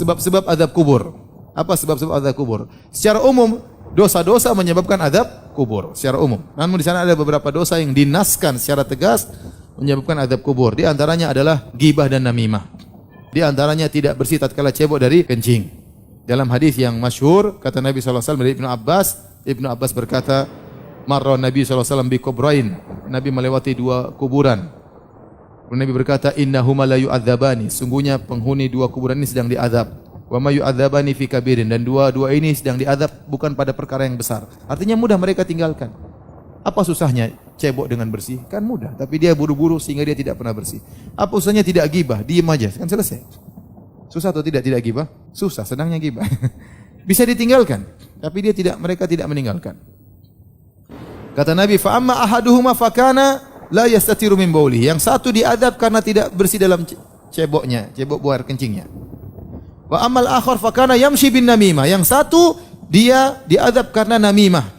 sebab-sebab azab kubur. Apa sebab-sebab azab kubur? Secara umum, dosa-dosa menyebabkan azab kubur secara umum. Namun di sana ada beberapa dosa yang dinaskan secara tegas menyebabkan azab kubur. Di antaranya adalah ghibah dan namimah. Di antaranya tidak bersih tatkala cebok dari kencing. Dalam hadis yang masyhur kata Nabi sallallahu alaihi wasallam dari Ibnu Abbas berkata, "Marra Nabi sallallahu alaihi wasallam bi kubrain." Nabi melewati dua kuburan. Nabi berkata, "Innahuma la yu'adzabani." Sungguhnya penghuni dua kuburan ini sedang diazab. Wa ma yu'adzabani fi kabirin, dan dua-dua ini sedang diazab bukan pada perkara yang besar. Artinya mudah mereka tinggalkan. Apa susahnya cebok dengan bersih? Kan mudah, tapi dia buru-buru sehingga dia tidak pernah bersih. Apa susahnya tidak gibah? Diam aja, kan selesai. Susah atau tidak gibah? Susah, senangnya gibah. Bisa ditinggalkan, tapi mereka tidak meninggalkan. Kata Nabi, fa amma ahaduhuma fakana la yastatiru min bauli. Yang satu diadab karena tidak bersih dalam ceboknya, cebok buah air kencingnya. Wa amal akhar fakana yamshi bin namimah. Yang satu dia diadab karena namimah.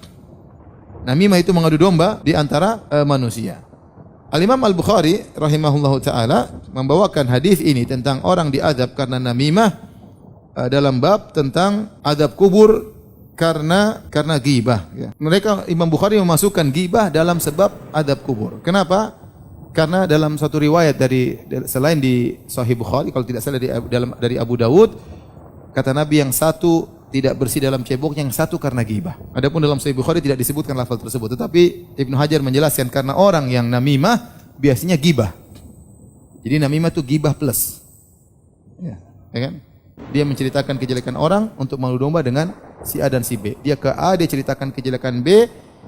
Namimah itu mengadu domba di antara manusia. Al-Imam Al-Bukhari rahimahullahu taala membawakan hadis ini tentang orang diadab karena namimah dalam bab tentang adab kubur karena ghibah. Ya. Mereka Imam Bukhari memasukkan ghibah dalam sebab adab kubur. Kenapa? Karena dalam satu riwayat selain di Sahih Bukhari, kalau tidak salah dari Abu Dawud, kata Nabi yang satu tidak bersih dalam cebok, yang satu karena ghibah. Adapun dalam Sahih Bukhari tidak disebutkan lafaz tersebut, tetapi Ibnu Hajar menjelaskan karena orang yang namimah biasanya ghibah. Jadi namimah itu ghibah plus. Ya kan? Dia menceritakan kejelekan orang untuk mengadu domba dengan si A dan si B. Dia ke A, dia ceritakan kejelekan B.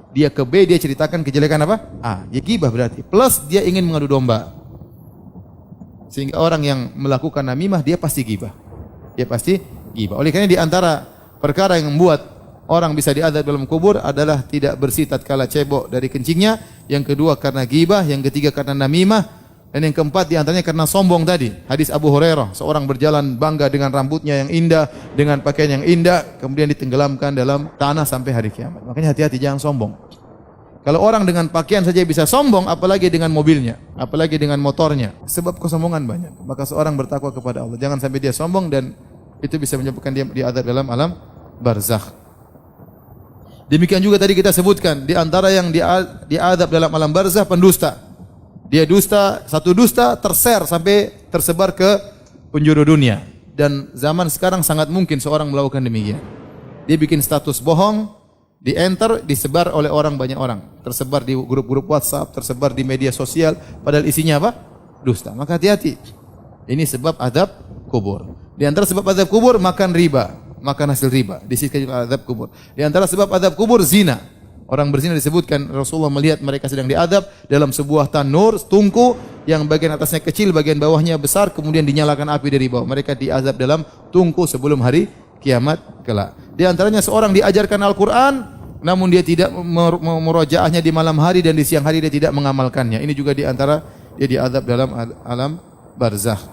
Dia ke B, dia ceritakan kejelekan apa? A. Ya ghibah berarti. Plus dia ingin mengadu domba. Sehingga orang yang melakukan namimah dia pasti ghibah. Dia pasti ghibah. Oleh karena di antara perkara yang membuat orang bisa diazab dalam kubur adalah tidak bersih tatkala cebok dari kencingnya, yang kedua karena ghibah, yang ketiga karena namimah, dan yang keempat di antaranya karena sombong tadi. Hadis Abu Hurairah, seorang berjalan bangga dengan rambutnya yang indah, dengan pakaian yang indah, kemudian ditenggelamkan dalam tanah sampai hari kiamat. Makanya hati-hati, jangan sombong. Kalau orang dengan pakaian saja bisa sombong, apalagi dengan mobilnya, apalagi dengan motornya. Sebab kesombongan banyak. Maka seorang bertakwa kepada Allah. Jangan sampai dia sombong, dan itu bisa menyebabkan dia diazab dalam alam barzakh. Demikian juga tadi kita sebutkan, di antara yang diazab dalam alam barzakh pendusta. Dia dusta, satu dusta terser sampai tersebar ke penjuru dunia. Dan zaman sekarang sangat mungkin seorang melakukan demikian. Dia bikin status bohong, di-enter, disebar oleh banyak orang. Tersebar di grup-grup WhatsApp, tersebar di media sosial, padahal isinya apa? Dusta. Maka hati-hati. Ini sebab azab kubur. Di antara sebab azab kubur makan riba, makan hasil riba. Disebutkan azab kubur. Di antara sebab azab kubur zina. Orang berzina disebutkan Rasulullah melihat mereka sedang diadab dalam sebuah tanur, tungku yang bagian atasnya kecil, bagian bawahnya besar, kemudian dinyalakan api dari bawah. Mereka diazab dalam tungku sebelum hari kiamat kelak. Di antaranya seorang diajarkan Al-Quran, namun dia tidak memurojaahnya di malam hari, dan di siang hari dia tidak mengamalkannya. Ini juga di antara dia diazab dalam alam barzakh.